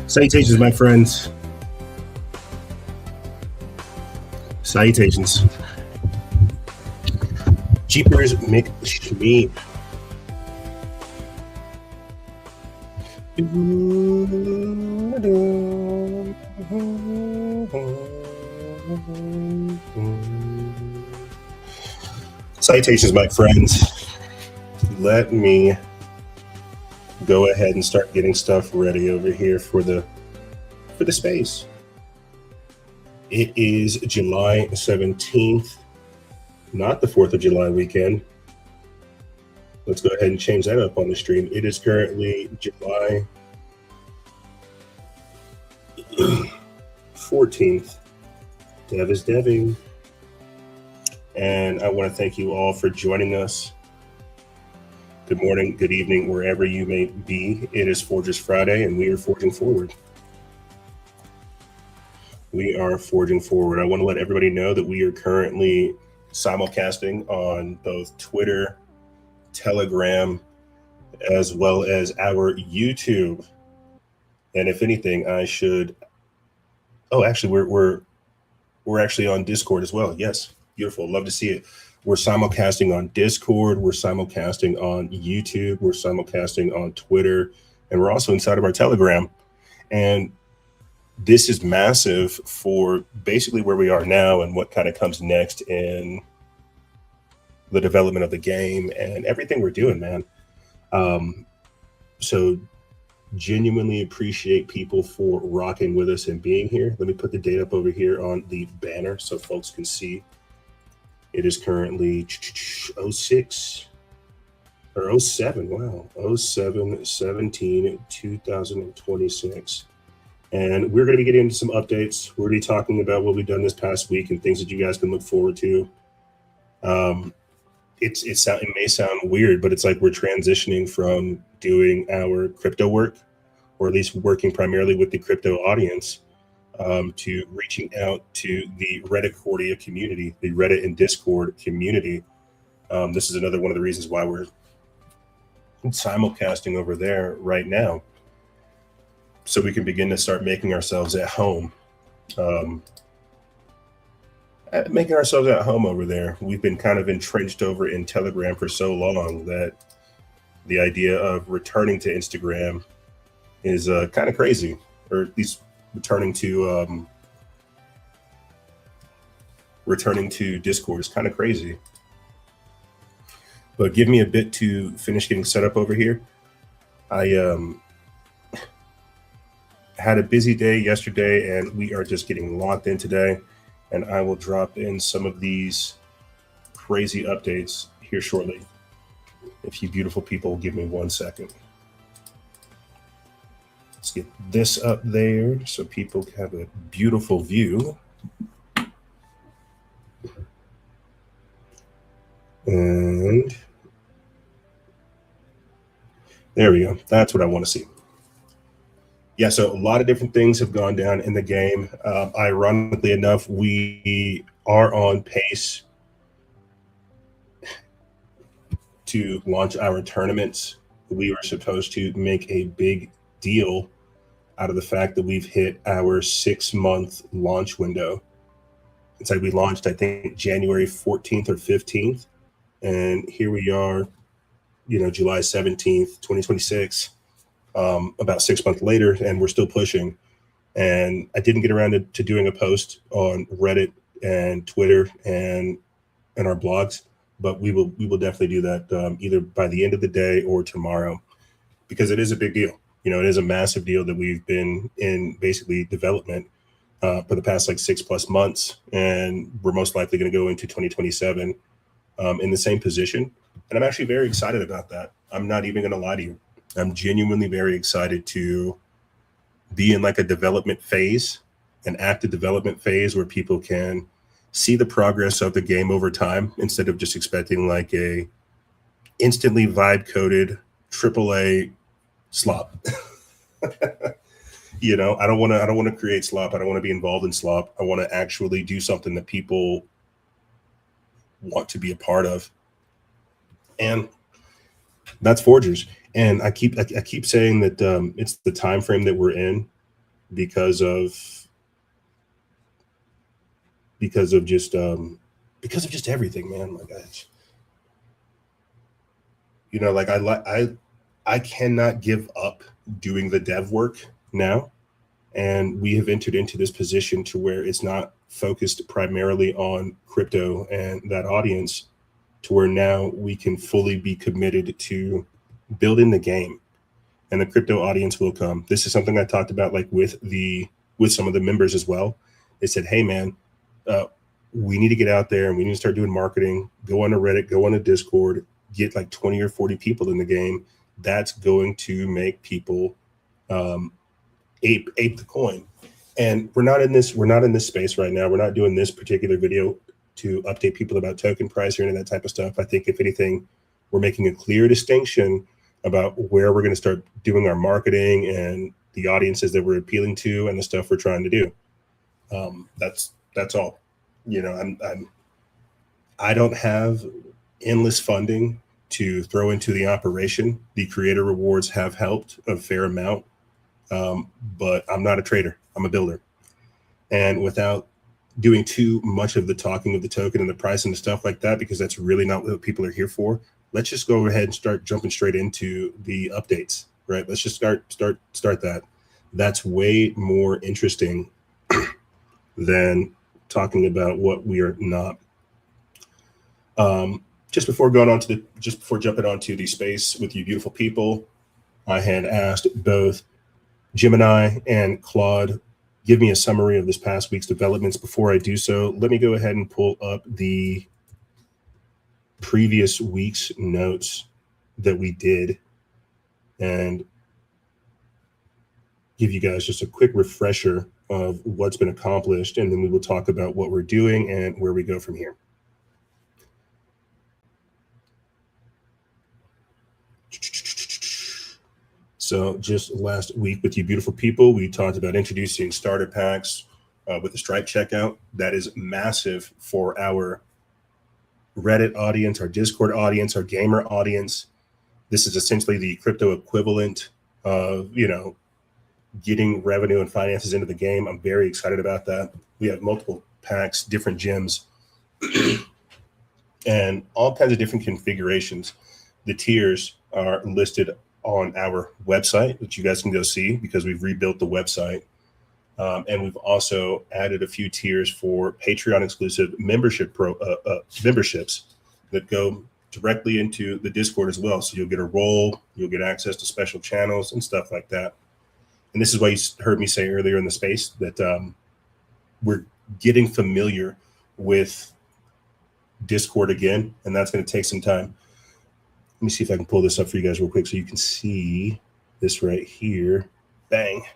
Salutations, my friends. Salutations. Jeepers McShmee. Salutations, my friends. Let me go ahead and start getting stuff ready over here for the space. It is July 17th, not the 4th of July weekend. Let's go ahead and change that up on the stream. It is currently July 14th. Dev is deving. And I want to thank you all for joining us. Good morning, good evening, wherever you may be. It is Forgers Friday, and we are forging forward. We are forging forward. I want to let everybody know that we are currently simulcasting on both Twitter, Telegram, as well as our YouTube. And if anything, I should. Oh, actually, we're actually on Discord as well. Yes, beautiful. Love to see it. We're simulcasting on Discord. We're simulcasting on YouTube. We're simulcasting on Twitter, and we're also inside of our Telegram. And this is massive for basically where we are now and what kind of comes next in the development of the game and everything we're doing, man. So genuinely appreciate people for rocking with us and being here. Let me put the date up over here on the banner so folks can see. It is currently 06 or 07. Wow. 07/17/2026. And we're going to be getting into some updates. We're going to be talking about what we've done this past week and things that you guys can look forward to. It may sound weird, but it's like we're transitioning from doing our crypto work, or at least working primarily with the crypto audience, to reaching out to the Redicordia community, the Reddit and Discord community. This is another one of the reasons why we're simulcasting over there right now, so we can begin to start making ourselves at home. Making ourselves at home over there. We've been kind of entrenched over in Telegram for so long that the idea of returning to Instagram is kind of crazy, or at least returning to Discord is kind of crazy. But give me a bit to finish getting set up over here. I had a busy day yesterday, and we are just getting locked in today. And I will drop in some of these crazy updates here shortly. If you beautiful people give me 1 second. Let's get this up there so people have a beautiful view. And there we go. That's what I want to see. Yeah, so a lot of different things have gone down in the game. Ironically enough, we are on pace to launch our tournaments. We were supposed to make a big deal out of the fact that we've hit our 6-month launch window. It's like we launched, I think, January 14th or 15th. And here we are, July 17th, 2026. About 6 months later, and we're still pushing. And I didn't get around to doing a post on Reddit and Twitter and our blogs, but we will definitely do that either by the end of the day or tomorrow, because it is a big deal. It is a massive deal that we've been in basically development for the past 6+ months, and we're most likely going to go into 2027 in the same position. And I'm actually very excited about that. I'm not even going to lie to you. I'm genuinely very excited to be in a development phase, an active development phase where people can see the progress of the game over time, instead of just expecting a instantly vibe coded AAA slop. I don't want to create slop. I don't want to be involved in slop. I want to actually do something that people want to be a part of. And that's Forgers. And I keep saying that it's the time frame that we're in because of just everything, man. My gosh, like I cannot give up doing the dev work now, and we have entered into this position to where it's not focused primarily on crypto and that audience, to where now we can fully be committed to building the game, and the crypto audience will come. This is something I talked about, like with some of the members as well. They said, hey man, we need to get out there and we need to start doing marketing. Go on to Reddit, go on to Discord, get like 20 or 40 people in the game. That's going to make people ape the coin. And we're not in this space right now. We're not doing this particular video to update people about token price or any of that type of stuff. I think if anything, we're making a clear distinction about where we're going to start doing our marketing and the audiences that we're appealing to and the stuff we're trying to do. That's all. I don't have endless funding to throw into the operation. The creator rewards have helped a fair amount, but I'm not a trader. I'm a builder. And without doing too much of the talking of the token and the price and the stuff like that, because that's really not what people are here for, let's just go ahead and start jumping straight into the updates, right? Let's just start that. That's way more interesting than talking about what we are not. Just before jumping onto the space with you beautiful people, I had asked both Gemini and Claude, give me a summary of this past week's developments. Before I do so, let me go ahead and pull up the previous week's notes that we did and give you guys just a quick refresher of what's been accomplished, and then we will talk about what we're doing and where we go from here. So just last week with you beautiful people, we talked about introducing starter packs with the Stripe checkout. That is massive for our Reddit audience, our Discord audience, our gamer audience. This is essentially the crypto equivalent of, getting revenue and finances into the game. I'm very excited about that. We have multiple packs, different gems, and all kinds of different configurations. The tiers are listed on our website, which you guys can go see because we've rebuilt the website. And we've also added a few tiers for Patreon exclusive memberships that go directly into the Discord as well. So you'll get a role, you'll get access to special channels and stuff like that. And this is why you heard me say earlier in the space that we're getting familiar with Discord again, and that's going to take some time. Let me see if I can pull this up for you guys real quick so you can see this right here. Bang.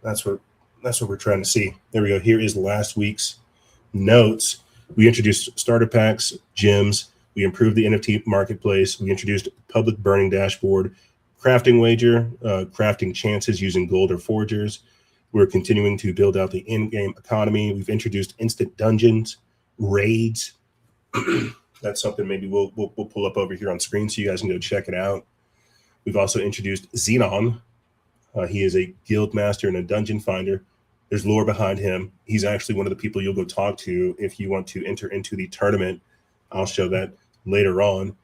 That's what we're trying to see. There we go. Here is last week's notes. We introduced starter packs, gems. We improved the NFT marketplace. We introduced public burning dashboard, crafting wager, crafting chances using gold or forgers. We're continuing to build out the in-game economy. We've introduced instant dungeons, raids. That's something maybe we'll pull up over here on screen so you guys can go check it out. We've also introduced Xenon. He is a guild master and a dungeon finder. There's lore behind him. He's actually one of the people you'll go talk to if you want to enter into the tournament. I'll show that later on.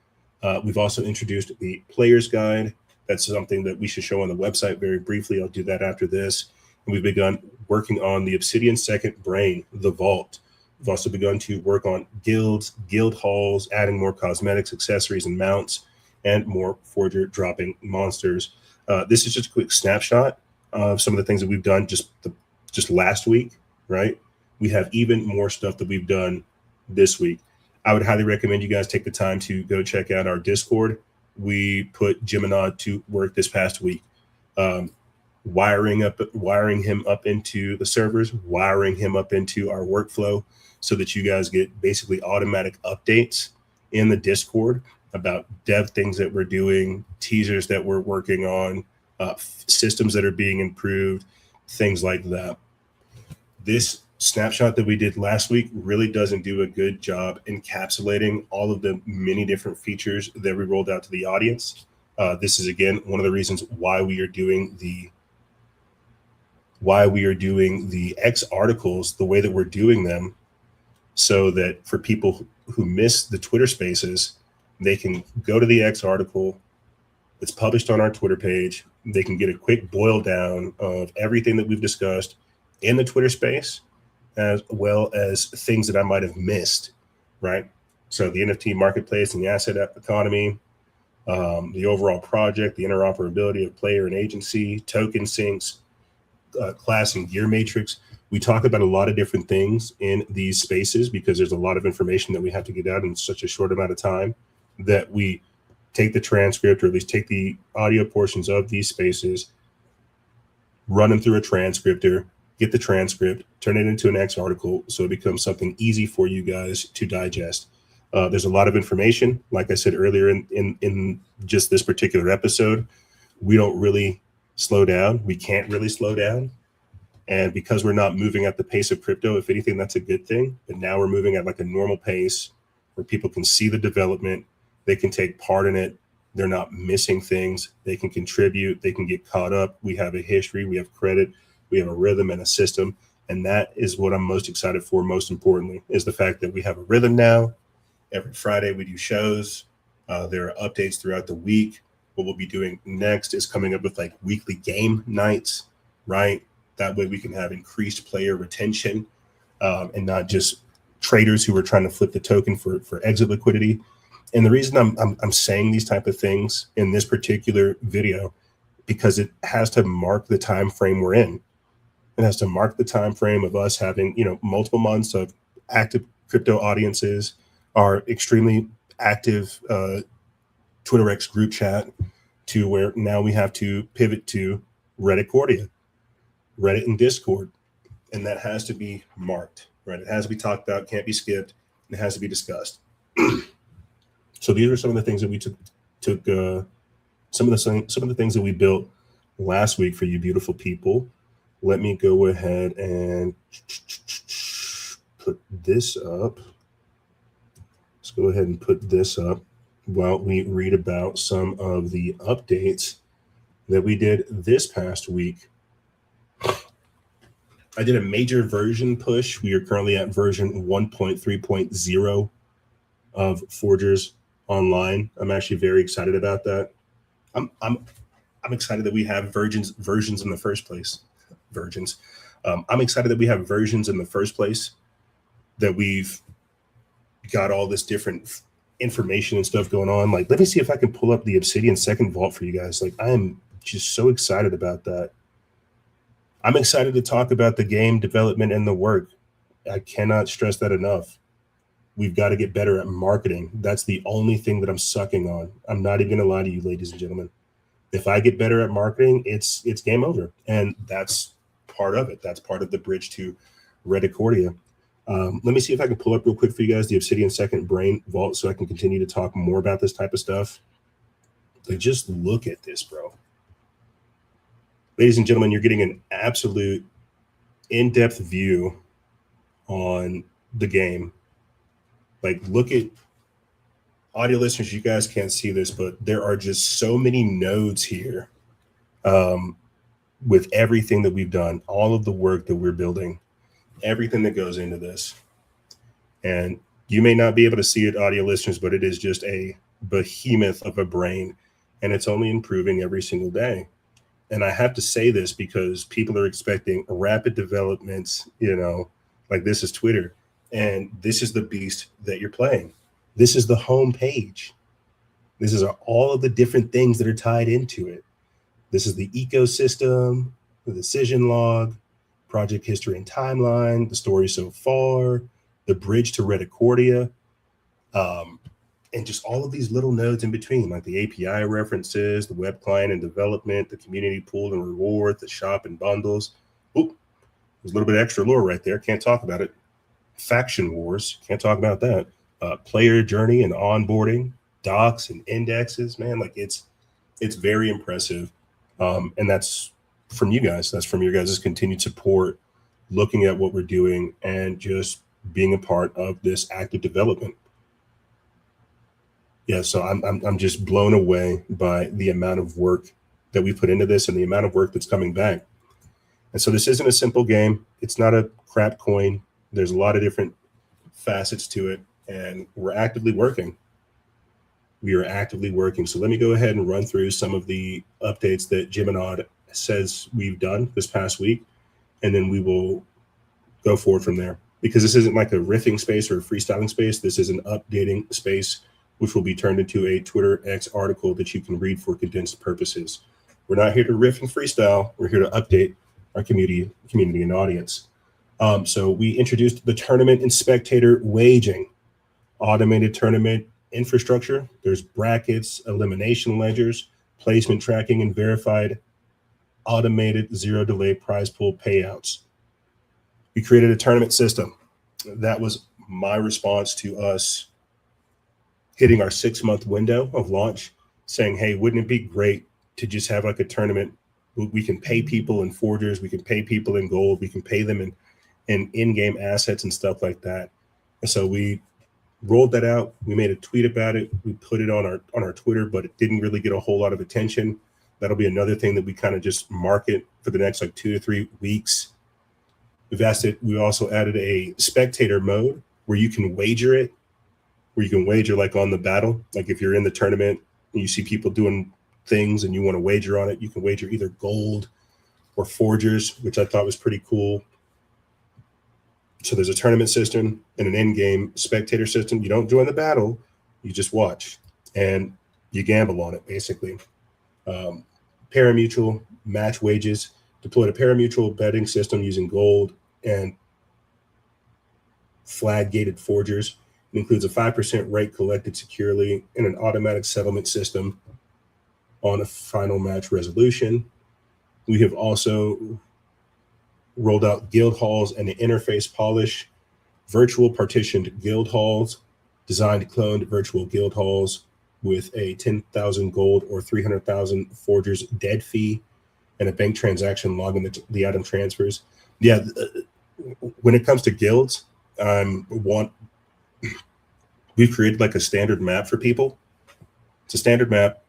We've also introduced the player's guide. That's something that we should show on the website very briefly. I'll do that after this. And we've begun working on the Obsidian Second Brain, the Vault. We've also begun to work on guilds, guild halls, adding more cosmetics, accessories, and mounts, and more forger dropping monsters. This is just a quick snapshot of some of the things that we've done just last week, right? We have even more stuff that we've done this week. I would highly recommend you guys take the time to go check out our Discord. We put Gemini to work this past week, wiring him up into the servers, wiring him up into our workflow so that you guys get basically automatic updates in the Discord about dev things that we're doing, teasers that we're working on, systems that are being improved, things like that. This snapshot that we did last week really doesn't do a good job encapsulating all of the many different features that we rolled out to the audience. This is, again, one of the reasons why we are doing the why we are doing the X articles the way that we're doing them, so that for people who miss the Twitter spaces, they can go to the X article. It's published on our Twitter page. They can get a quick boil down of everything that we've discussed in the Twitter space, as well as things that I might have missed, right? So the NFT marketplace and the asset economy, the overall project, the interoperability of player and agency, token syncs, class and gear matrix. We talk about a lot of different things in these spaces because there's a lot of information that we have to get out in such a short amount of time, that we take the transcript, or at least take the audio portions of these spaces, run them through a transcriptor, get the transcript, turn it into an X article, so it becomes something easy for you guys to digest. There's a lot of information. Like I said earlier in just this particular episode, we don't really slow down. We can't really slow down. And because we're not moving at the pace of crypto, if anything, that's a good thing. But now we're moving at like a normal pace where people can see the development. They can take part in it. They're not missing things. They can contribute. They can get caught up. We have a history. We have credit. We have a rhythm and a system. And that is what I'm most excited for, most importantly, is the fact that we have a rhythm now. Every Friday we do shows. There are updates throughout the week. What we'll be doing next is coming up with like weekly game nights, right? That way we can have increased player retention, and not just traders who are trying to flip the token for exit liquidity. And the reason I'm saying these type of things in this particular video, because it has to mark the time frame we're in. It has to mark the time frame of us having, multiple months of active crypto audiences, our extremely active Twitter X group chat, to where now we have to pivot to Redicordia, Reddit and Discord. And that has to be marked, right? It has to be talked about, can't be skipped. It has to be discussed. So these are some of the things that we took some of the things that we built last week for you beautiful people. Let me go ahead and put this up. Let's go ahead and put this up while we read about some of the updates that we did this past week. I did a major version push. We are currently at version 1.3.0 of Forgers Online. I'm actually very excited about that. I'm excited that we have versions in the first place. I'm excited that we have versions in the first place, that we've got all this different information and stuff going on. Like, let me see if I can pull up the Obsidian second vault for you guys. Like, I am just so excited about that. I'm excited to talk about the game development and the work. I cannot stress that enough. We've got to get better at marketing. That's the only thing that I'm sucking on. I'm not even going to lie to you, ladies and gentlemen. If I get better at marketing, it's game over. And that's part of it. That's part of the bridge to Redicordia. Let me see if I can pull up real quick for you guys the Obsidian second brain vault, so I can continue to talk more about this type of stuff. Like, just look at this, bro. Ladies and gentlemen, you're getting an absolute in-depth view on the game. Like, look at audio listeners, you guys can't see this, but there are just so many nodes here, with everything that we've done, all of the work that we're building, everything that goes into this. And you may not be able to see it, audio listeners, but it is just a behemoth of a brain, and it's only improving every single day. And I have to say this because people are expecting rapid developments, like this is Twitter. And this is the beast that you're playing. This is the home page. This is all of the different things that are tied into it. This is the ecosystem, the decision log, project history and timeline, the story so far, the bridge to Redicordia, and just all of these little nodes in between, like the API references, the web client and development, the community pool and reward, the shop and bundles. Oop, there's a little bit of extra lore right there. Can't talk about it. Faction wars, can't talk about that. Player journey and onboarding, docs and indexes, man, like it's very impressive. And that's from you guys. That's from your guys' continued support, looking at what we're doing and just being a part of this active development. Yeah, so I'm just blown away by the amount of work that we put into this and the amount of work that's coming back. And so this isn't a simple game. It's not a crap coin. There's a lot of different facets to it, and we're actively working. We are actively working. So let me go ahead and run through some of the updates that Jiminod says we've done this past week, and then we will go forward from there. Because this isn't like a riffing space or a freestyling space. This is an updating space, which will be turned into a Twitter X article that you can read for condensed purposes. We're not here to riff and freestyle. We're here to update our community and audience. So we introduced the tournament and spectator waging, automated tournament infrastructure. There's brackets, elimination ledgers, placement tracking, and verified automated zero delay prize pool payouts. We created a tournament system. That was my response to us hitting our 6-month window of launch, saying, hey, wouldn't it be great to just have like a tournament? We can pay people in forgers, we can pay people in gold, we can pay them in in-game assets and stuff like that. And so we rolled that out. We made a tweet about it. We put it on our Twitter, but it didn't really get a whole lot of attention. That'll be another thing that we kind of just market for the next like 2 to 3 weeks. We also added a spectator mode where you can wager it, where you can wager like on the battle. Like if you're in the tournament and you see people doing things and you want to wager on it, you can wager either gold or forgers, which I thought was pretty cool. So there's a tournament system and an in-game spectator system. You don't join the battle, you just watch and you gamble on it, basically. Parimutuel match wages. Deployed a parimutuel betting system using gold and flag-gated forgers. It includes a 5% rate collected securely and an automatic settlement system on a final match resolution. We have also rolled out guild halls and an interface polish, virtual partitioned guild halls, designed cloned virtual guild halls with a 10,000 gold or 300,000 forgers dead fee and a bank transaction logging the item transfers. Yeah, when it comes to guilds, we've created like a standard map for people. It's a standard map.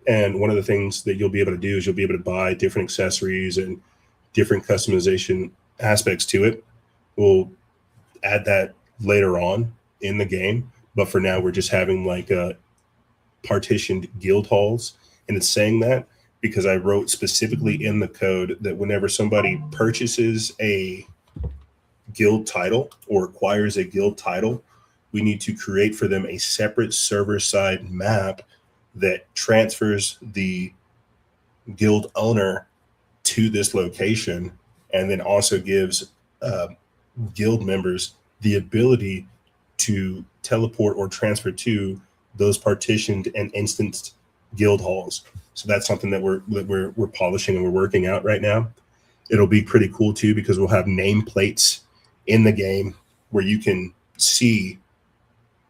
And one of the things that you'll be able to do is you'll be able to buy different accessories and different customization aspects to it. We'll add that later on in the game. But for now, we're just having like partitioned guild halls. And it's saying that because I wrote specifically in the code that whenever somebody purchases a guild title or acquires a guild title, we need to create for them a separate server-side map that transfers the guild owner to this location and then also gives guild members the ability to teleport or transfer to those partitioned and instanced guild halls. So that's something that we're polishing and we're working out right now. It'll be pretty cool too because we'll have nameplates in the game where you can see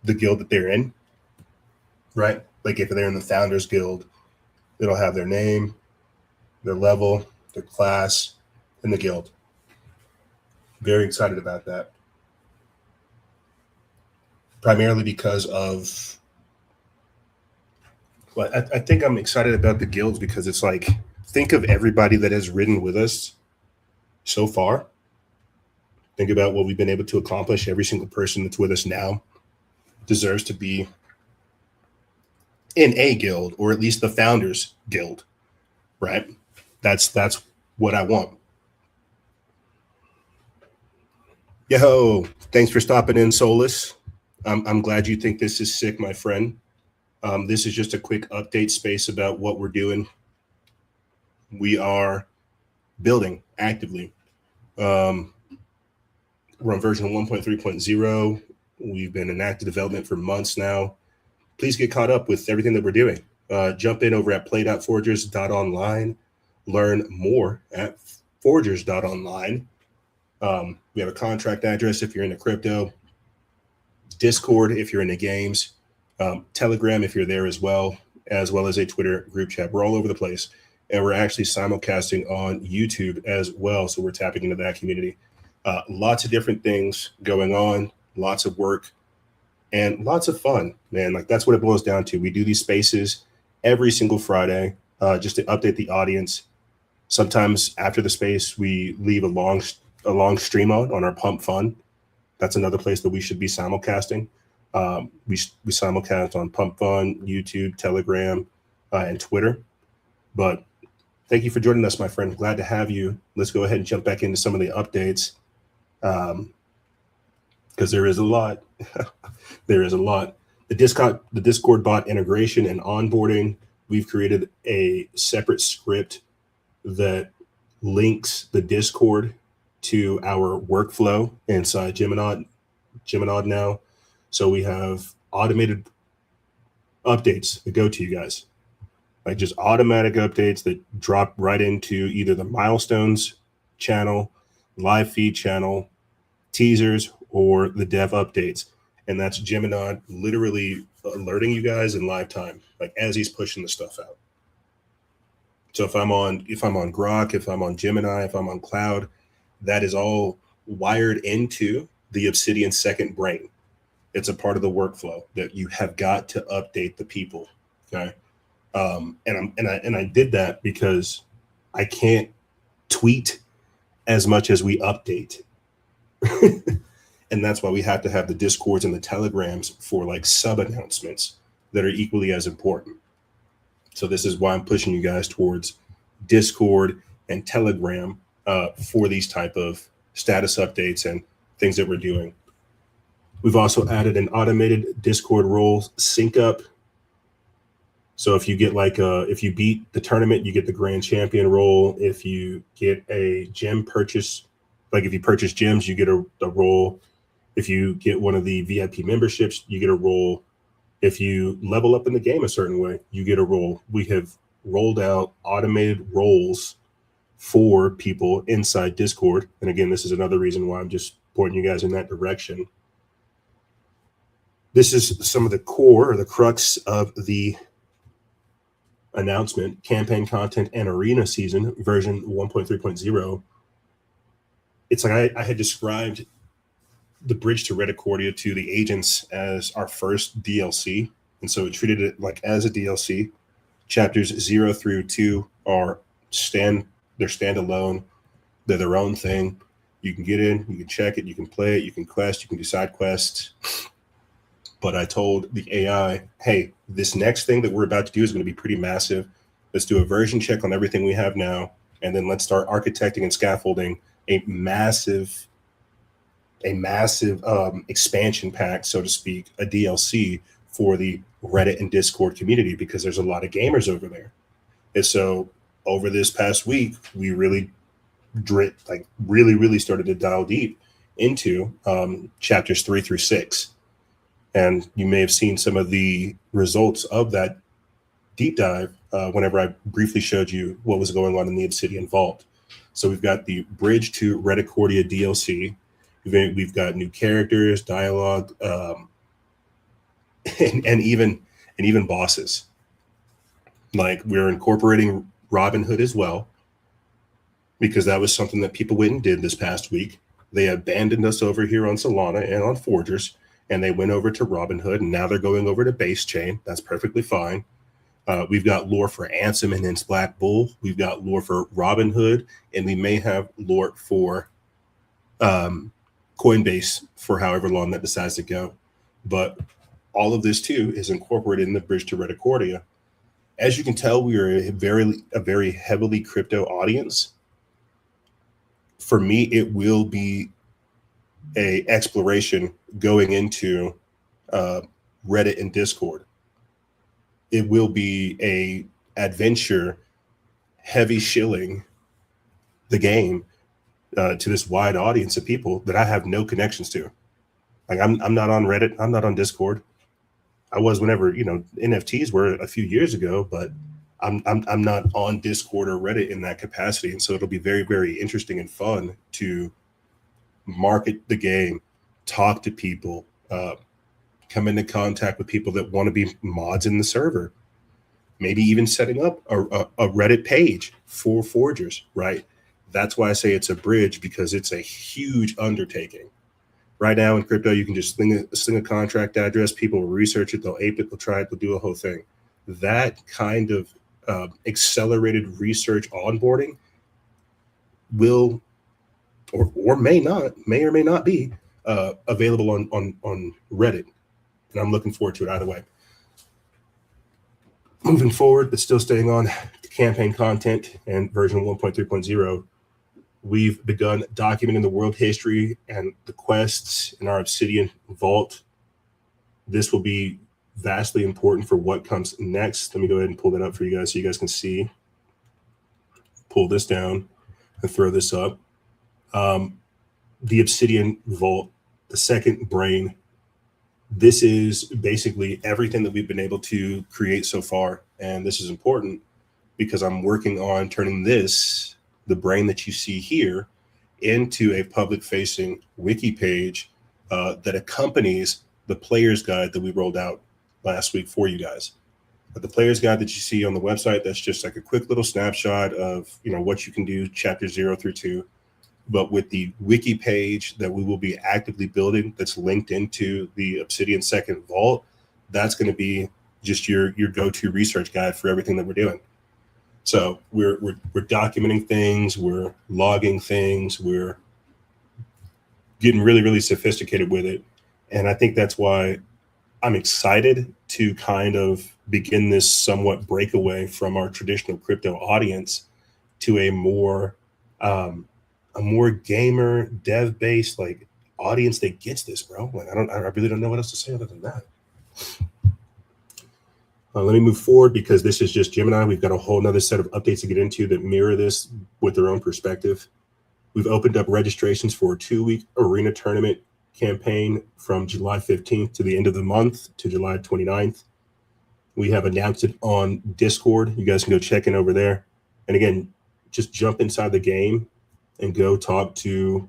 the guild that they're in, right? Like if they're in the Founders Guild, it'll have their name, their level, their class, and the guild. Very excited about that. Primarily because of, well, I think I'm excited about the guilds because it's like, think of everybody that has ridden with us so far. Think about what we've been able to accomplish. Every single person that's with us now deserves to be in a guild, or at least the Founders Guild, right? That's what I want. Yo, thanks for stopping in, Solus. I'm glad you think this is sick, my friend. This is just a quick update space about what we're doing. We are building actively. We're on version 1.3.0. We've been in active development for months now. Please get caught up with everything that we're doing. Jump in over at play.forgers.online. Learn more at forgers.online. We have a contract address if you're into crypto. Discord if you're into games. Telegram if you're there as well as a Twitter group chat. We're all over the place. And we're actually simulcasting on YouTube as well. So we're tapping into that community. Lots of different things going on. Lots of work. And lots of fun, man. Like that's what it boils down to. We do these spaces every single Friday just to update the audience, Sometimes after the space, we leave a long stream on our Pump Fun. That's another place that we should be simulcasting. We simulcast on Pump Fun, YouTube, Telegram, and Twitter. But thank you for joining us, my friend. Glad to have you. Let's go ahead and jump back into some of the updates, because there is a lot. There is a lot. The Discord bot integration and onboarding. We've created a separate script that links the Discord to our workflow inside Gemini now. So we have automated updates that go to you guys, like just automatic updates that drop right into either the milestones channel, live feed channel, teasers, or the dev updates. And that's Gemini literally alerting you guys in live time, like as he's pushing the stuff out. So if I'm on Grok, if I'm on Gemini, if I'm on Cloud, that is all wired into the Obsidian second brain. It's a part of the workflow that you have got to update the people. Okay. And I did that because I can't tweet as much as we update. And that's why we have to have the Discords and the Telegrams for like sub announcements that are equally as important. So this is why I'm pushing you guys towards Discord and Telegram for these type of status updates and things that we're doing. We've also added an automated Discord role sync up. So if you get if you beat the tournament, you get the grand champion role. If you get a gem purchase, like if you purchase gems, you get a role. If you get one of the VIP memberships, you get a role. If you level up in the game a certain way, you get a role. We have rolled out automated roles for people inside Discord. And again, this is another reason why I'm just pointing you guys in that direction. This is some of the core or the crux of the announcement: campaign content and arena season version 1.3.0. It's like I had described the bridge to Redicordia to the agents as our first DLC. And so it treated it like as a DLC. Chapters 0 through 2 are they're standalone. They're their own thing. You can get in, you can check it, you can play it, you can quest, you can do side quests. But I told the AI, hey, this next thing that we're about to do is going to be pretty massive. Let's do a version check on everything we have now. And then let's start architecting and scaffolding a massive expansion pack, so to speak, a DLC for the Reddit and Discord community, because there's a lot of gamers over there. And so over this past week, we really started to dial deep into chapters 3 through 6. And you may have seen some of the results of that deep dive whenever I briefly showed you what was going on in the Obsidian Vault. So we've got the Bridge to Redicordia DLC. We've got new characters, dialogue, and even bosses. Like, we're incorporating Robin Hood as well, because that was something that people went and did this past week. They abandoned us over here on Solana and on Forgers, and they went over to Robin Hood, and now they're going over to Base Chain. That's perfectly fine. We've got lore for Ansem and Nance Black Bull. We've got lore for Robin Hood, and we may have lore for Coinbase for however long that decides to go. But all of this too is incorporated in the Bridge to Redicordia. As you can tell, we are a very heavily crypto audience. For me, it will be a exploration going into Reddit and Discord. It will be a adventure heavy shilling the game to this wide audience of people that I have no connections to. Like, I'm not on Reddit. I'm not on Discord. I was whenever, NFTs were a few years ago, but I'm not on Discord or Reddit in that capacity. And so it'll be very, very interesting and fun to market the game, talk to people, come into contact with people that want to be mods in the server, maybe even setting up a Reddit page for Forgers, right? That's why I say it's a bridge, because it's a huge undertaking. Right now in crypto, you can just sling a contract address. People will research it, they'll ape it, they'll try it, they'll do a whole thing. That kind of accelerated research onboarding will or may or may not be available on Reddit. And I'm looking forward to it either way. Moving forward, but still staying on the campaign content and version 1.3.0, we've begun documenting the world history and the quests in our Obsidian Vault. This will be vastly important for what comes next. Let me go ahead and pull that up for you guys so you guys can see. Pull this down and throw this up. The Obsidian Vault, the second brain. This is basically everything that we've been able to create so far. And this is important because I'm working on turning this, the brain that you see here, into a public-facing wiki page that accompanies the player's guide that we rolled out last week for you guys. But the player's guide that you see on the website, that's just like a quick little snapshot of what you can do, chapters 0 through 2. But with the wiki page that we will be actively building, that's linked into the Obsidian Second Vault, that's going to be just your go-to research guide for everything that we're doing. So we're documenting things, we're logging things, we're getting really, really sophisticated with it. And I think that's why I'm excited to kind of begin this somewhat breakaway from our traditional crypto audience to a more gamer, dev-based like audience that gets this, bro. Like I really don't know what else to say other than that. Let me move forward because this is just Gemini. We've got a whole nother set of updates to get into that mirror this with their own perspective. We've opened up registrations for a 2-week arena tournament campaign from July 15th to the end of the month to July 29th. We have announced it on Discord. You guys can go check in over there. And again, just jump inside the game and go talk to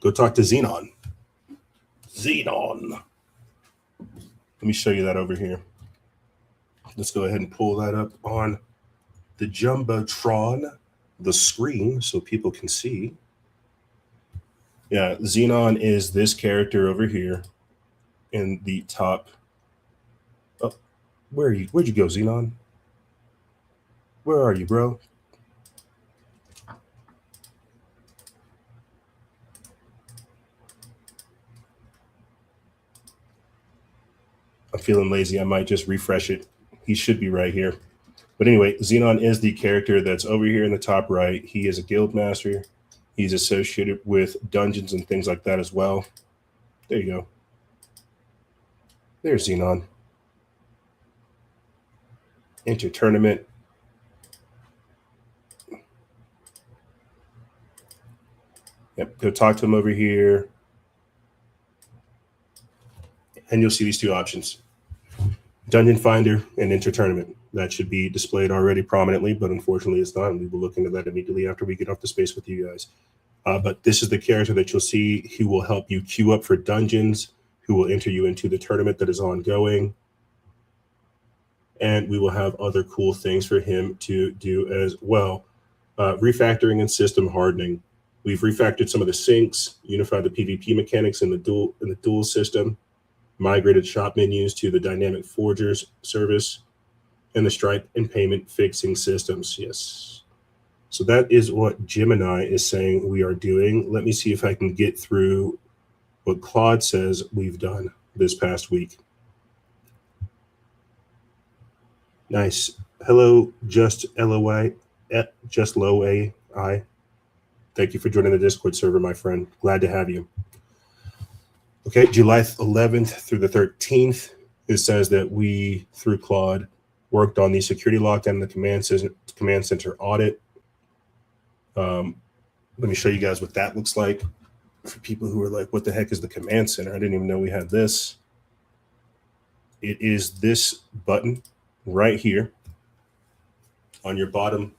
Xenon. Xenon. Let me show you that over here. Let's go ahead and pull that up on the Jumbotron, the screen, so people can see. Yeah, Xenon is this character over here in the top. Oh, where are you? Where'd you go, Xenon? Where are you, bro? I'm feeling lazy. I might just refresh it. He should be right here. But anyway, Xenon is the character that's over here in the top right. He is a guild master. He's associated with dungeons and things like that as well. There you go. There's Xenon. Enter tournament. Yep, go talk to him over here. And you'll see these two options. Dungeon Finder and Enter Tournament. That should be displayed already prominently, but unfortunately it's not. And we will look into that immediately after we get off the space with you guys. But this is the character that you'll see who will help you queue up for dungeons, who will enter you into the tournament that is ongoing. And we will have other cool things for him to do as well. Refactoring and system hardening. We've refactored some of the syncs, unified the PvP mechanics in the dual system, migrated shop menus to the dynamic forgers service, and the Stripe and payment fixing systems. Yes. So that is what Gemini is saying we are doing. Let me see if I can get through what Claude says we've done this past week. Nice. Hello, just LOI, just low AI. Thank you for joining the Discord server, my friend. Glad to have you. Okay, July 11th through the 13th, it says that we, through Claude, worked on the security lockdown and the command center audit. Let me show you guys what that looks like for people who are like, what the heck is the command center? I didn't even know we had this. It is this button right here on your bottom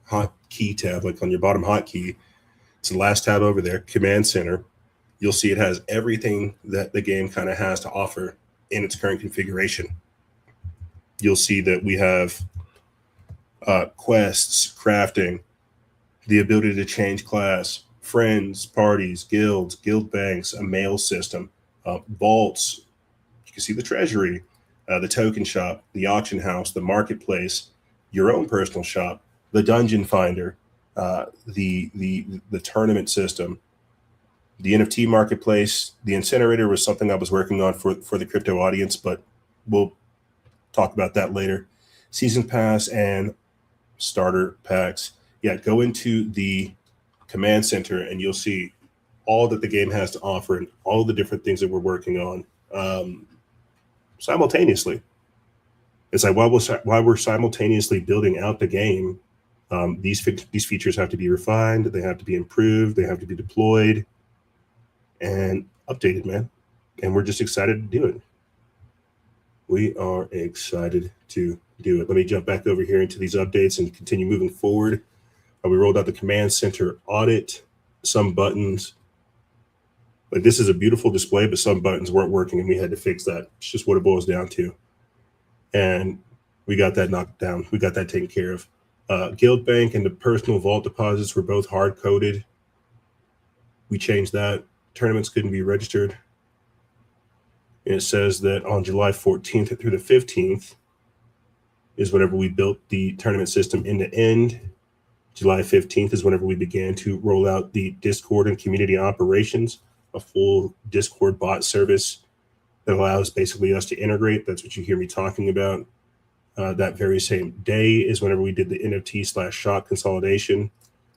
hotkey tab, like on your bottom hotkey. It's the last tab over there, command center. You'll see it has everything that the game kind of has to offer in its current configuration. You'll see that we have quests, crafting, the ability to change class, friends, parties, guilds, guild banks, a mail system, vaults. You can see the treasury, the token shop, the auction house, the marketplace, your own personal shop, the dungeon finder, the tournament system, the NFT marketplace. The incinerator was something I was working on for the crypto audience, but we'll talk about that later. Season pass and starter packs. Yeah, go into the command center and you'll see all that the game has to offer and all the different things that we're working on simultaneously. It's like while we're simultaneously building out the game, these features have to be refined, they have to be improved, they have to be deployed and updated, man. And we're just excited to do it. We are excited to do it. Let me jump back over here into these updates and continue moving forward. We rolled out the command center audit, some buttons. Like, this is a beautiful display, but some buttons weren't working and we had to fix that. It's just what it boils down to. And we got that knocked down. We got that taken care of. Guild Bank and the personal vault deposits were both hard-coded. We changed that. Tournaments couldn't be registered. And it says that on July 14th through the 15th is whenever we built the tournament system end to end. July 15th is whenever we began to roll out the Discord and community operations, a full Discord bot service that allows basically us to integrate. That's what you hear me talking about. That very same day is whenever we did the NFT/shop consolidation.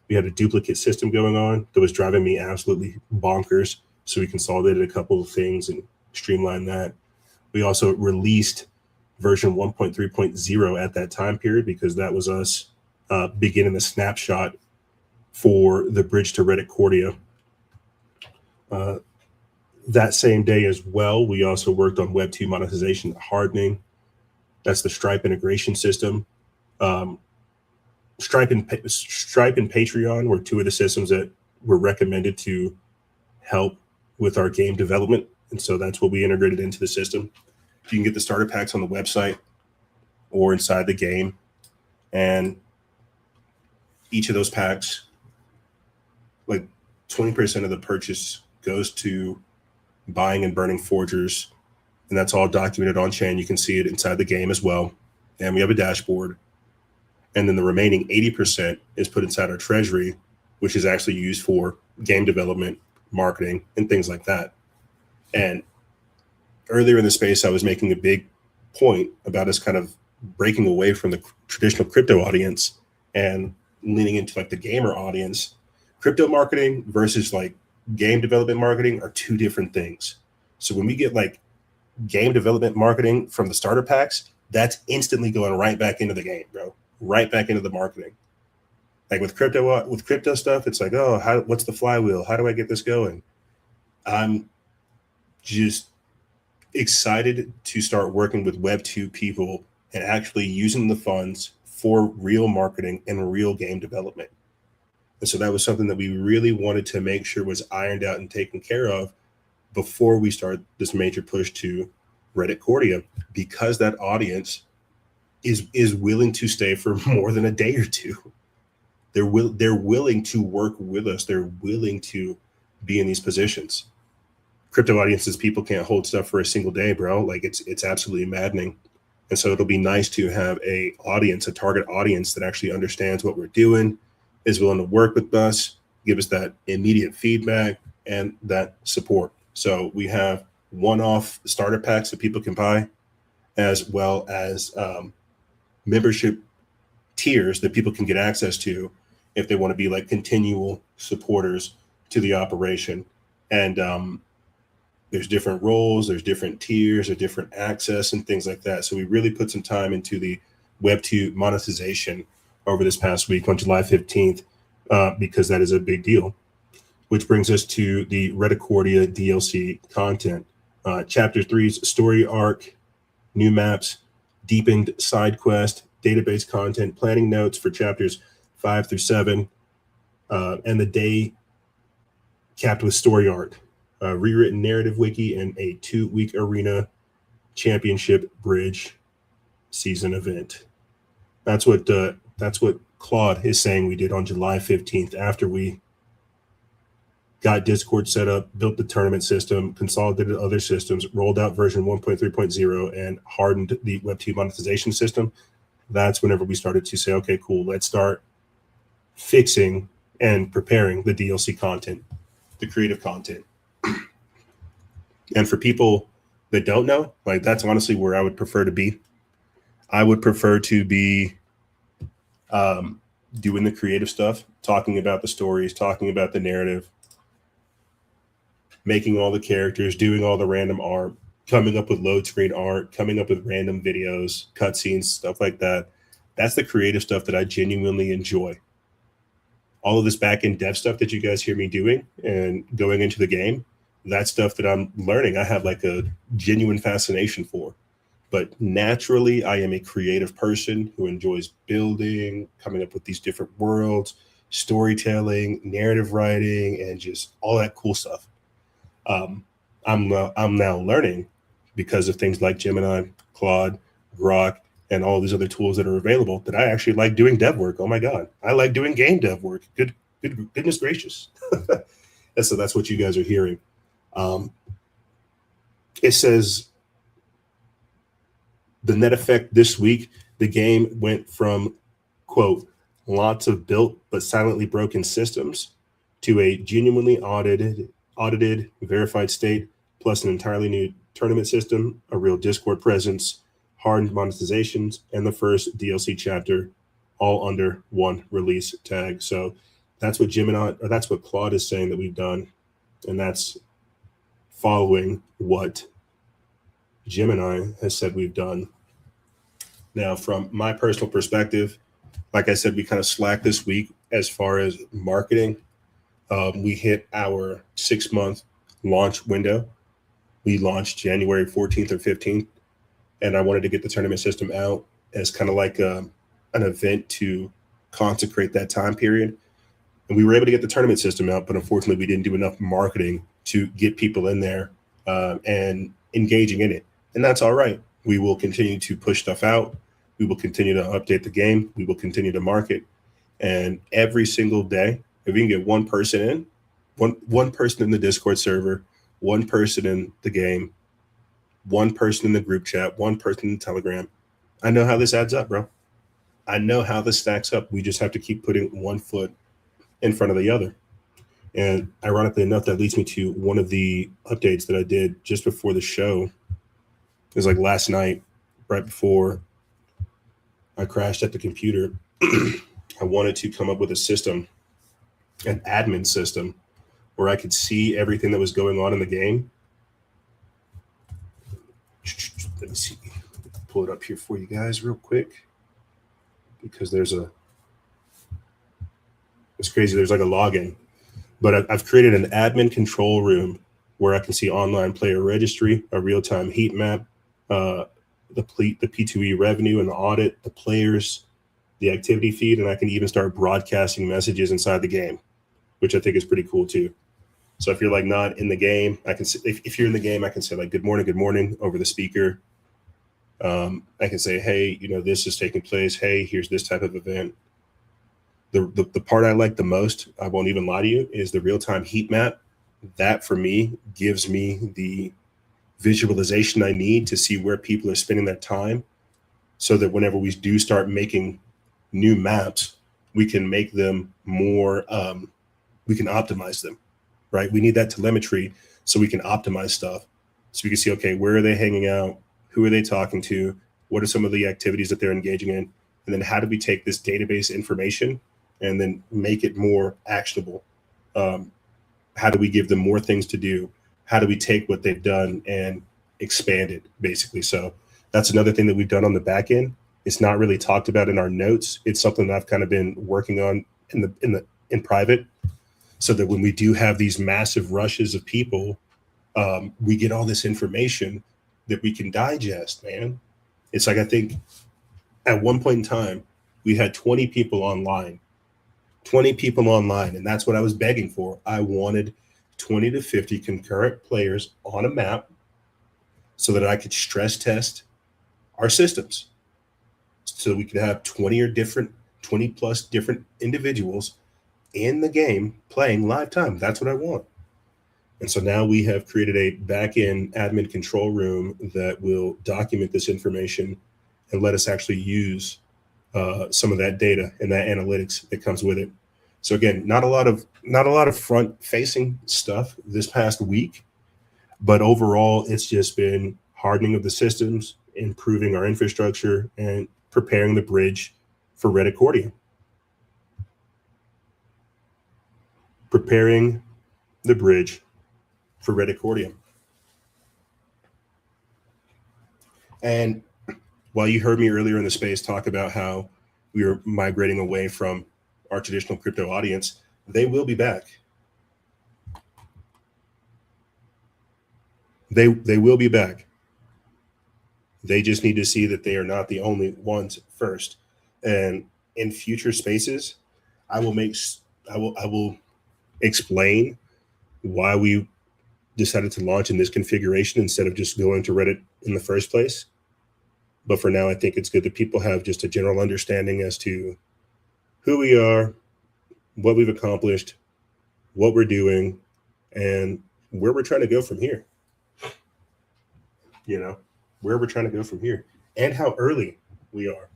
We had a duplicate system going on that was driving me absolutely bonkers. So we consolidated a couple of things and streamlined that. We also released version 1.3.0 at that time period because that was us beginning the snapshot for the bridge to Redicordia. That same day as well, we also worked on Web 2 monetization hardening. That's the Stripe integration system. Stripe and Patreon were two of the systems that were recommended to help with our game development. And so that's what we integrated into the system. You can get the starter packs on the website or inside the game. And each of those packs, like 20% of the purchase goes to buying and burning forgers. And that's all documented on chain. You can see it inside the game as well. And we have a dashboard. And then the remaining 80% is put inside our treasury, which is actually used for game development, marketing, and things like that. And earlier in the space, I was making a big point about us kind of breaking away from the traditional crypto audience and leaning into like the gamer audience. Crypto marketing versus like game development marketing are two different things. So when we get like game development marketing from the starter packs, that's instantly going right back into the game, bro. Right back into the marketing. Like with crypto stuff, it's like, oh, what's the flywheel? How do I get this going? I'm just excited to start working with Web 2 people and actually using the funds for real marketing and real game development. And so that was something that we really wanted to make sure was ironed out and taken care of before we start this major push to Redicordia, because that audience is willing to stay for more than a day or two. They're willing to work with us. They're willing to be in these positions. Crypto audiences, people can't hold stuff for a single day, bro. Like it's absolutely maddening. And so it'll be nice to have a target audience that actually understands what we're doing, is willing to work with us, give us that immediate feedback and that support. So we have one-off starter packs that people can buy, as well as membership tiers that people can get access to if they want to be like continual supporters to the operation. And there's different roles, there's different tiers, there's different access and things like that. So we really put some time into the Web 2 monetization over this past week on July 15th, because that is a big deal. Which brings us to the Redicordia DLC content. Chapter 3's story arc, new maps, deepened side quest, database content, planning notes for chapters 5 through 7, and the day capped with story arc, rewritten narrative wiki, and a 2-week arena championship bridge season event. That's what Claude is saying we did on July 15th after we got Discord set up, built the tournament system, consolidated other systems, rolled out version 1.3.0, and hardened the Web 2 monetization system. That's whenever we started to say, okay, cool, let's start fixing and preparing the DLC content, the creative content. And for people that don't know, like that's honestly where I would prefer to be. I would prefer to be doing the creative stuff, talking about the stories, talking about the narrative, making all the characters, doing all the random art, coming up with load screen art, coming up with random videos, cutscenes, stuff like that. That's the creative stuff that I genuinely enjoy. All of this back end dev stuff that you guys hear me doing and going into the game, that's stuff that I'm learning. I have like a genuine fascination for. But naturally, I am a creative person who enjoys building, coming up with these different worlds, storytelling, narrative writing, and just all that cool stuff. Um, I'm now learning because of things like Gemini, Claude, Grok, and all these other tools that are available that I actually like doing dev work. Oh my god, I like doing game dev work. Goodness gracious! And so that's what you guys are hearing. Um, it says the net effect this week. The game went from quote lots of built but silently broken systems to a genuinely audited, verified state, plus an entirely new tournament system, a real Discord presence, hardened monetizations, and the first DLC chapter, all under one release tag. So that's what Gemini, or that's what Claude is saying that we've done, and that's following what Gemini has said we've done. Now, from my personal perspective, like I said, we kind of slacked this week as far as marketing. We hit our 6-month launch window. We launched January 14th or 15th, and I wanted to get the tournament system out as kind of like an event to consecrate that time period. And we were able to get the tournament system out, but unfortunately, we didn't do enough marketing to get people in there and engaging in it. And that's all right. We will continue to push stuff out. We will continue to update the game. We will continue to market. And every single day, if we can get one person in, one person in the Discord server, one person in the game, one person in the group chat, one person in Telegram, I know how this adds up, bro. I know how this stacks up. We just have to keep putting one foot in front of the other. And ironically enough, that leads me to one of the updates that I did just before the show. It was like last night, right before I crashed at the computer. I wanted to come up with a system, an admin system, where I could see everything that was going on in the game. Let me see. Pull it up here for you guys real quick, because it's crazy. There's like a login, but I've created an admin control room where I can see online player registry, a real-time heat map, the P2E revenue and the audit, the players, the activity feed, and I can even start broadcasting messages inside the game, which I think is pretty cool too. So if you're like not in the game, I can say, if you're in the game, I can say like good morning over the speaker. I can say, hey, this is taking place. Hey, here's this type of event. The part I like the most, I won't even lie to you, is the real-time heat map. That for me gives me the visualization I need to see where people are spending their time, so that whenever we do start making new maps, we can make them more, we can optimize them, right? We need that telemetry so we can optimize stuff. So we can see, okay, where are they hanging out? Who are they talking to? What are some of the activities that they're engaging in? And then how do we take this database information and then make it more actionable? How do we give them more things to do? How do we take what they've done and expand it, basically? So that's another thing that we've done on the back end. It's not really talked about in our notes. It's something that I've kind of been working on in private, so that when we do have these massive rushes of people, we get all this information that we can digest, man. It's like, I think at one point in time, we had 20 people online, and that's what I was begging for. I wanted 20 to 50 concurrent players on a map so that I could stress test our systems, so we could have 20 plus different individuals in the game playing live time. That's what I want. And so now we have created a back-end admin control room that will document this information and let us actually use some of that data and that analytics that comes with it. So again, not a lot of front facing stuff this past week, but overall it's just been hardening of the systems, improving our infrastructure, and preparing the bridge for Redicordia. Preparing the bridge for Redicordia. And while you heard me earlier in the space talk about how we are migrating away from our traditional crypto audience, they will be back. They will be back. They just need to see that they are not the only ones first. And in future spaces, I will explain why we decided to launch in this configuration instead of just going to Reddit in the first place. But for now, I think it's good that people have just a general understanding as to who we are, what we've accomplished, what we're doing, and where we're trying to go from here. You know, where we're trying to go from here, and how early we are.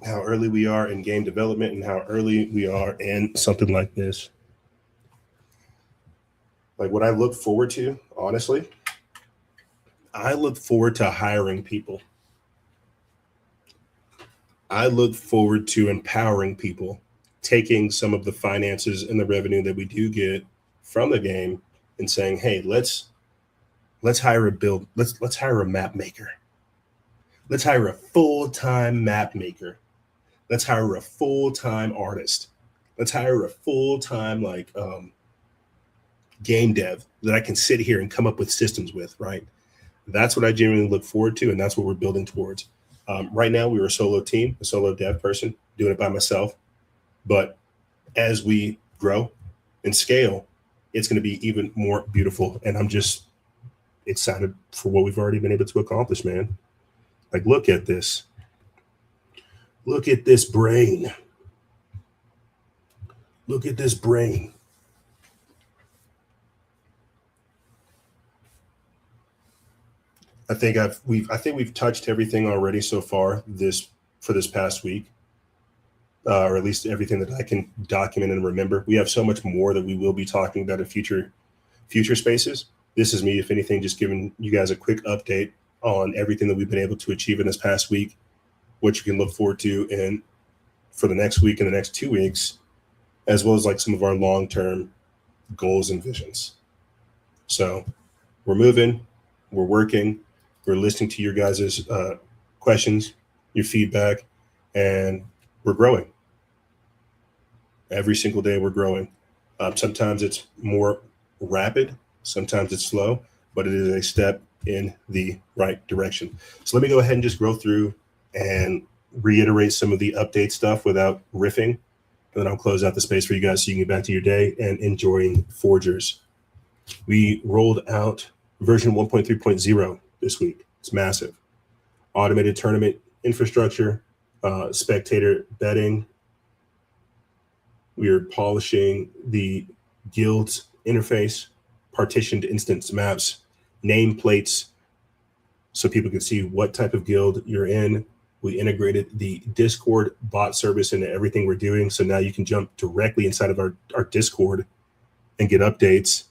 How early we are in game development, and how early we are in something like this. Like what I look forward to, honestly, I look forward to hiring people. I look forward to empowering people, taking some of the finances and the revenue that we do get from the game and saying, "Hey, let's hire a build, let's hire a map maker. Let's hire a full-time map maker. Let's hire a full-time artist. Let's hire a full-time game dev that I can sit here and come up with systems with," right? That's what I genuinely look forward to, and that's what we're building towards. Right now, we were a solo team, a solo dev person, doing it by myself. But as we grow and scale, it's going to be even more beautiful. And I'm just excited for what we've already been able to accomplish, man. Like, look at this. Look at this brain. Look at this brain. I think we've touched everything already so far for this past week, or at least everything that I can document and remember. We have so much more that we will be talking about in future spaces. This is me, if anything, just giving you guys a quick update on everything that we've been able to achieve in this past week, what you can look forward to and for the next week and the next 2 weeks, as well as like some of our long-term goals and visions. So we're moving, we're working, we're listening to your guys' questions, your feedback, and we're growing. Every single day we're growing. Sometimes it's more rapid, sometimes it's slow, but it is a step in the right direction. So let me go ahead and just go through and reiterate some of the update stuff without riffing, and then I'll close out the space for you guys so you can get back to your day and enjoying Forgers. We rolled out version 1.3.0 this week. It's massive. Automated tournament infrastructure, spectator betting. We are polishing the guilds interface, partitioned instance maps, nameplates, so people can see what type of guild you're in. We integrated the Discord bot service into everything we're doing. So now you can jump directly inside of our Discord and get updates.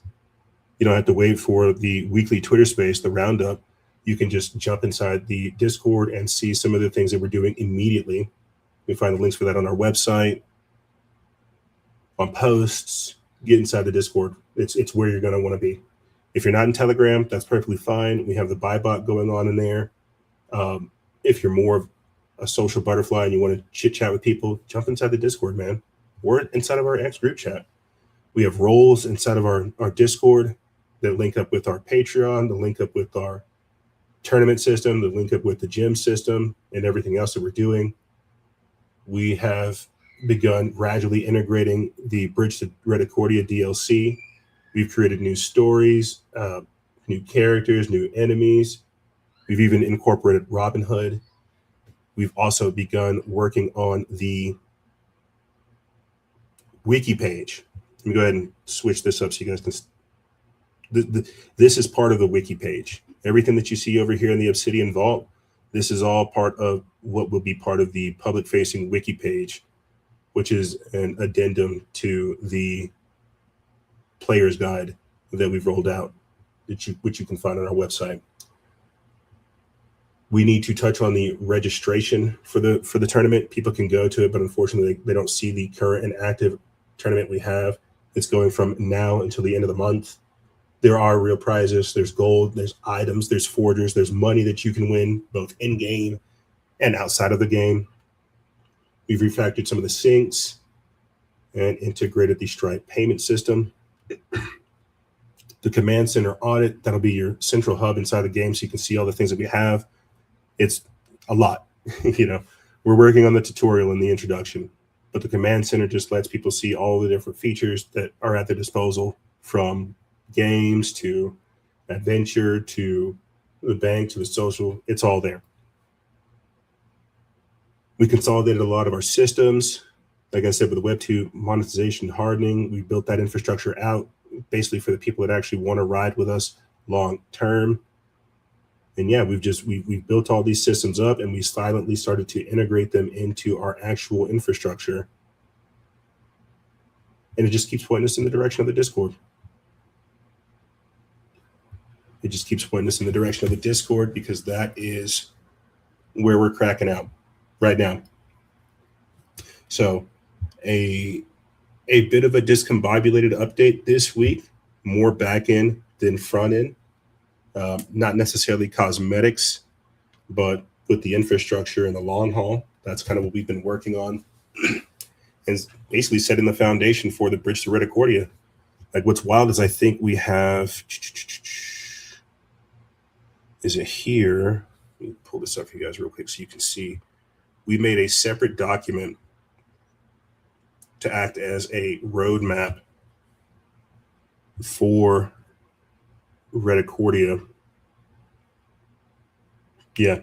You don't have to wait for the weekly Twitter space, the roundup. You can just jump inside the Discord and see some of the things that we're doing immediately. You can find the links for that on our website, on posts. Get inside the Discord. It's where you're going to want to be. If you're not in Telegram, that's perfectly fine. We have the buy bot going on in there. If you're more of a social butterfly and you want to chit chat with people, jump inside the Discord, man. Or inside of our X group chat. We have roles inside of our Discord that link up with our Patreon, that link up with our tournament system, that link up with the gym system, and everything else that we're doing. We have begun gradually integrating the Bridge to Redicordia DLC. We've created new stories, new characters, new enemies. We've even incorporated Robin Hood. We've also begun working on the wiki page. Let me go ahead and switch this up so you guys can. This is part of the wiki page. Everything that you see over here in the Obsidian Vault, This is all part of what will be part of the public facing wiki page, which is an addendum to the player's guide that we've rolled out, which you can find on our website. We need to touch on the registration for the tournament. People can go to it, but unfortunately, they don't see the current and active tournament we have. It's going from now until the end of the month. There are real prizes. There's gold. There's items. There's forgers. There's money that you can win both in game and outside of the game. We've refactored some of the syncs and integrated the Stripe payment system. The command center audit, that'll be your central hub inside the game so you can see all the things that we have. It's a lot. We're working on the tutorial and the introduction, but the command center just lets people see all the different features that are at their disposal, from games to adventure to the bank to the social. It's all there. We consolidated a lot of our systems. Like I said, with the Web 2 monetization hardening, we built that infrastructure out basically for the people that actually want to ride with us long term. And yeah, we've built all these systems up, and we silently started to integrate them into our actual infrastructure. And it just keeps pointing us in the direction of the Discord. It just keeps pointing us in the direction of the Discord, because that is where we're cracking out right now. So a bit of a discombobulated update this week, more back end than front end. Not necessarily cosmetics, but with the infrastructure and the long haul. That's kind of what we've been working on, and basically setting the foundation for the bridge to Redicordia. Like, what's wild is I think we have, is it here? Let me pull this up for you guys real quick so you can see. We made a separate document to act as a roadmap for Redicordia. Yeah,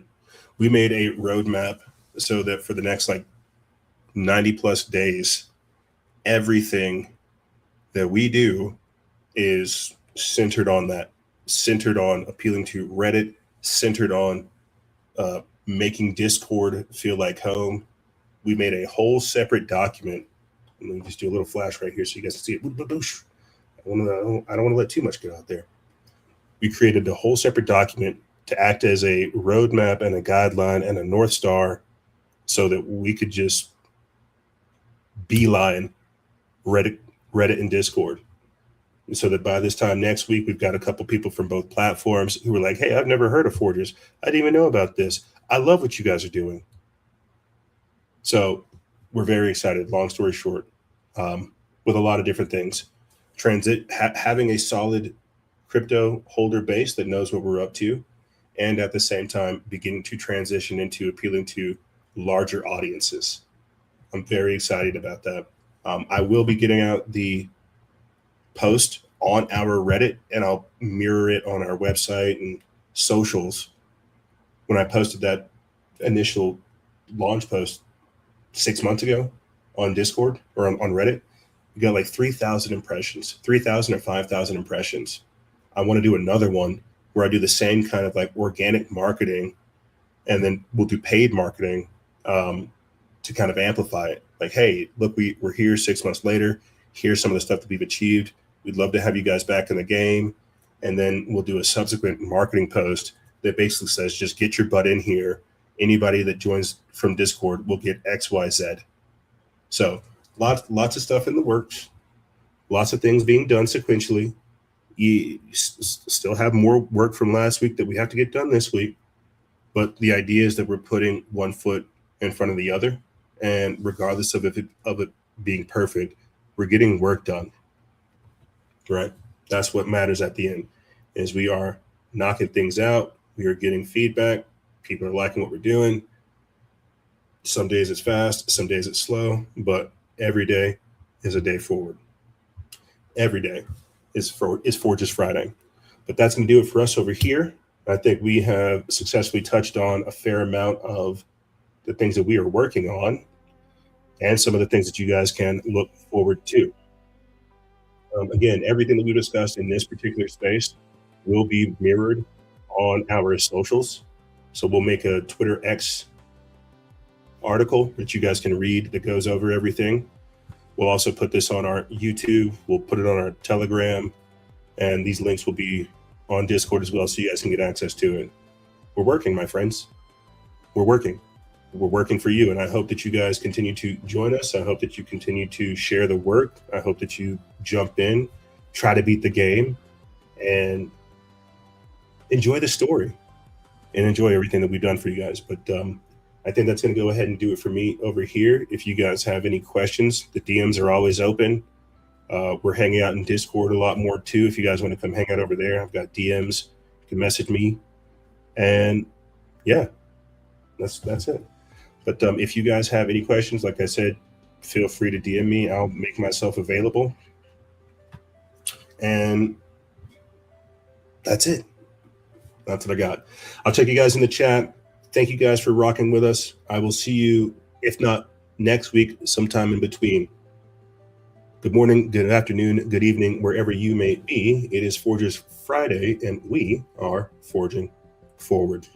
we made a roadmap so that for the next 90 plus days, everything that we do is centered on that, centered on appealing to Reddit, centered on making Discord feel like home. We made a whole separate document. Let me just do a little flash right here so you guys can see it. I don't want to let too much get out there. We created a whole separate document to act as a roadmap and a guideline and a North Star so that we could just beeline Reddit and Discord. And so that by this time next week, we've got a couple people from both platforms who were like, hey, I've never heard of Forgers. I didn't even know about this. I love what you guys are doing. So we're very excited, long story short, with a lot of different things. Having a solid crypto holder base that knows what we're up to, and at the same time beginning to transition into appealing to larger audiences. I'm very excited about that. I will be getting out the post on our Reddit, and I'll mirror it on our website and socials. When I posted that initial launch post 6 months ago on Discord or on Reddit, we got 3,000 impressions, 3,000 or 5,000 impressions. I want to do another one where I do the same kind of organic marketing, and then we'll do paid marketing to kind of amplify it. Hey, look, we're here 6 months later. Here's some of the stuff that we've achieved. We'd love to have you guys back in the game. And then we'll do a subsequent marketing post that basically says, just get your butt in here. Anybody that joins from Discord will get X, Y, Z. So lots of stuff in the works, lots of things being done sequentially. You still have more work from last week that we have to get done this week. But the idea is that we're putting one foot in front of the other. And regardless of it being perfect, we're getting work done, right? That's what matters at the end, is we are knocking things out. We are getting feedback. People are liking what we're doing. Some days it's fast, some days it's slow, but every day is a day forward. Every day is Forges Friday. But that's going to do it for us over here. I think we have successfully touched on a fair amount of the things that we are working on and some of the things that you guys can look forward to. Again, everything that we discussed in this particular space will be mirrored on our socials. So we'll make a Twitter X article that you guys can read that goes over everything. We'll also put this on our YouTube. We'll put it on our Telegram, and these links will be on Discord as well, so you guys can get access to it. We're working, my friends. We're working. We're working for you, and I hope that you guys continue to join us. I hope that you continue to share the work. I hope that you jump in, try to beat the game, and enjoy the story and enjoy everything that we've done for you guys. But I think that's going to go ahead and do it for me over here. If you guys have any questions, the DMs are always open. We're hanging out in Discord a lot more too. If you guys want to come hang out over there, I've got DMs. You can message me, and yeah, that's it. But if you guys have any questions, like I said, feel free to DM me. I'll make myself available. And that's it. That's what I got. I'll check you guys in the chat. Thank you guys for rocking with us. I will see you, if not next week, sometime in between. Good morning, good afternoon, good evening, wherever you may be. It is Forgers Friday, and we are forging forward.